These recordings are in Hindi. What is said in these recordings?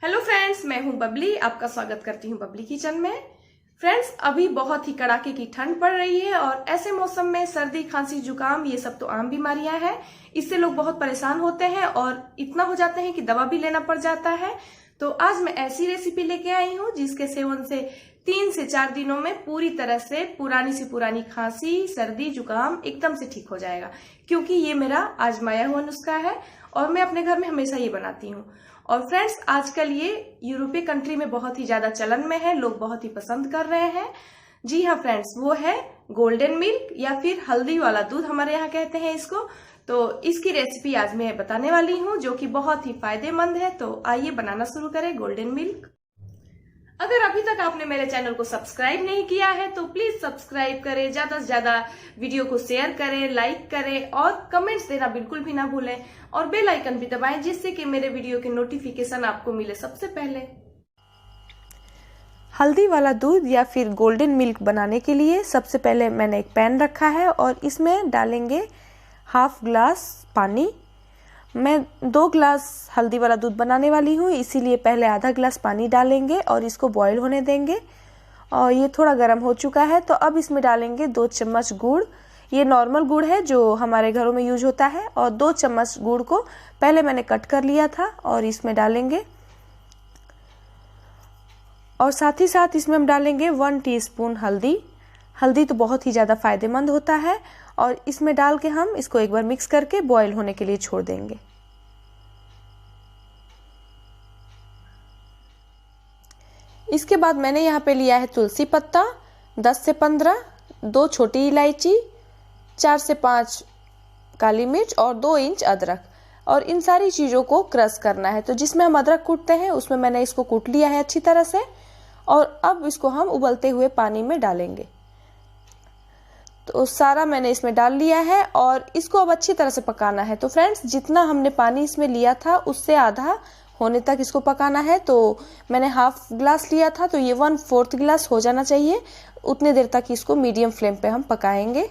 हेलो फ्रेंड्स, मैं हूं बबली। आपका स्वागत करती हूं बबली किचन में। फ्रेंड्स, अभी बहुत ही कड़ाके की ठंड पड़ रही है और ऐसे मौसम में सर्दी, खांसी, जुकाम ये सब तो आम बीमारियां हैं। इससे लोग बहुत परेशान होते हैं और इतना हो जाते हैं कि दवा भी लेना पड़ जाता है। तो आज मैं ऐसी रेसिपी लेके आई हूँ जिसके सेवन से 3 से 4 दिनों में पूरी तरह से पुरानी खांसी, सर्दी, जुकाम एकदम से ठीक हो जाएगा। क्योंकि ये मेरा आजमाया हुआ नुस्खा है और मैं अपने घर में हमेशा ये बनाती हूँ। और फ्रेंड्स, आजकल ये यूरोपीय कंट्री में बहुत ही ज्यादा चलन में है, लोग बहुत ही पसंद कर रहे हैं। जी हाँ फ्रेंड्स, वो है गोल्डन मिल्क या फिर हल्दी वाला दूध हमारे यहाँ कहते हैं इसको। तो इसकी रेसिपी आज मैं बताने वाली हूँ जो कि बहुत ही फायदेमंद है। तो आइए बनाना शुरू करें गोल्डन मिल्क। अगर अभी तक आपने मेरे चैनल को सब्सक्राइब नहीं किया है तो प्लीज सब्सक्राइब करें, ज्यादा से ज्यादा वीडियो को शेयर करें, लाइक करें और कमेंट्स देना बिल्कुल भी ना भूलें और बेल आइकन भी दबाएं जिससे कि मेरे वीडियो के नोटिफिकेशन आपको मिले सबसे पहले। हल्दी वाला दूध या फिर गोल्डन मिल्क बनाने के लिए सबसे पहले मैंने एक पैन रखा है और इसमें डालेंगे हाफ ग्लास पानी। मैं 2 ग्लास हल्दी वाला दूध बनाने वाली हूँ, इसीलिए पहले आधा ग्लास पानी डालेंगे और इसको बॉईल होने देंगे। और ये थोड़ा गर्म हो चुका है तो अब इसमें डालेंगे 2 चम्मच गुड़। ये नॉर्मल गुड़ है जो हमारे घरों में यूज होता है और 2 चम्मच गुड़ को पहले मैंने कट कर लिया था और इसमें डालेंगे। और साथ ही साथ इसमें हम डालेंगे 1 टीस्पून हल्दी। हल्दी तो बहुत ही ज़्यादा फायदेमंद होता है और इसमें डाल के हम इसको एक बार मिक्स करके बॉईल होने के लिए छोड़ देंगे। इसके बाद मैंने यहाँ पे लिया है तुलसी पत्ता 10 से 15, 2 छोटी इलायची, 4 से 5 काली मिर्च और 2 इंच अदरक। और इन सारी चीज़ों को क्रश करना है। तो जिसमें हम अदरक कूटते हैं उसमें मैंने इसको कूट लिया है अच्छी तरह से और अब इसको हम उबलते हुए पानी में डालेंगे। तो सारा मैंने इसमें डाल लिया है और इसको अब अच्छी तरह से पकाना है। तो फ्रेंड्स, जितना हमने पानी इसमें लिया था उससे आधा होने तक इसको पकाना है। तो मैंने हाफ ग्लास लिया था तो ये 1/4 गिलास हो जाना चाहिए। उतने देर तक इसको मीडियम फ्लेम पे हम पकाएंगे।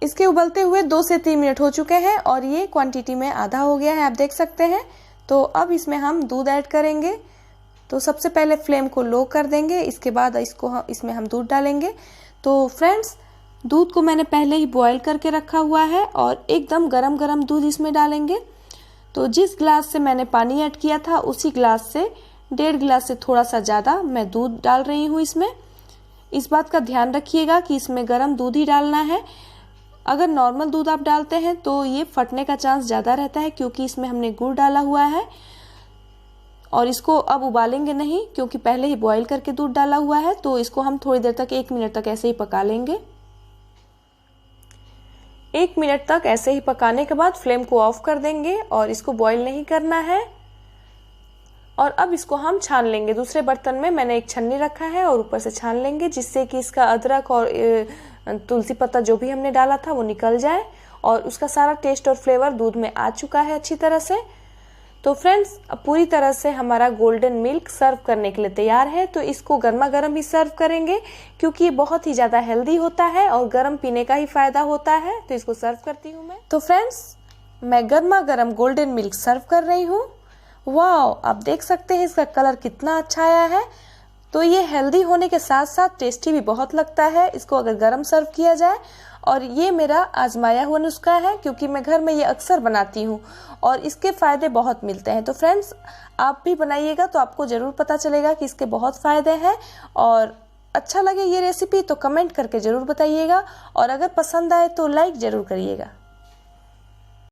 इसके उबलते हुए 2 से 3 मिनट हो चुके हैं और ये क्वांटिटी में आधा हो गया है, आप देख सकते हैं। तो अब इसमें हम दूध ऐड करेंगे। तो सबसे पहले फ्लेम को लो कर देंगे, इसके बाद इसमें हम दूध डालेंगे। तो फ्रेंड्स, दूध को मैंने पहले ही बॉईल करके रखा हुआ है और एकदम गरम गरम दूध इसमें डालेंगे। तो जिस ग्लास से मैंने पानी ऐड किया था उसी ग्लास से 1.5 गिलास से थोड़ा सा ज़्यादा मैं दूध डाल रही हूँ इसमें। इस बात का ध्यान रखिएगा कि इसमें गर्म दूध ही डालना है। अगर नॉर्मल दूध आप डालते हैं तो ये फटने का चांस ज़्यादा रहता है क्योंकि इसमें हमने गुड़ डाला हुआ है। और इसको अब उबालेंगे नहीं क्योंकि पहले ही बॉईल करके दूध डाला हुआ है। तो इसको हम थोड़ी देर तक 1 मिनट तक ऐसे ही पका लेंगे। 1 मिनट तक ऐसे ही पकाने के बाद फ्लेम को ऑफ कर देंगे और इसको बॉईल नहीं करना है। और अब इसको हम छान लेंगे। दूसरे बर्तन में मैंने एक छन्नी रखा है और ऊपर से छान लेंगे जिससे कि इसका अदरक और तुलसी पत्ता जो भी हमने डाला था वो निकल जाए और उसका सारा टेस्ट और फ्लेवर दूध में आ चुका है अच्छी तरह से। तो फ्रेंड्स, अब पूरी तरह से हमारा गोल्डन मिल्क सर्व करने के लिए तैयार है। तो इसको गर्मा गर्म ही सर्व करेंगे क्योंकि ये बहुत ही ज़्यादा हेल्दी होता है और गर्म पीने का ही फायदा होता है। तो इसको सर्व करती हूँ मैं। तो फ्रेंड्स, मैं गर्मा गर्म गोल्डन मिल्क सर्व कर रही हूँ। वाह, आप देख सकते हैं इसका कलर कितना अच्छा आया है। तो ये हेल्दी होने के साथ साथ टेस्टी भी बहुत लगता है इसको अगर गर्म सर्व किया जाए। और ये मेरा आजमाया हुआ नुस्खा है क्योंकि मैं घर में ये अक्सर बनाती हूँ और इसके फ़ायदे बहुत मिलते हैं। तो फ्रेंड्स, आप भी बनाइएगा तो आपको ज़रूर पता चलेगा कि इसके बहुत फ़ायदे हैं। और अच्छा लगे ये रेसिपी तो कमेंट करके ज़रूर बताइएगा और अगर पसंद आए तो लाइक ज़रूर करिएगा।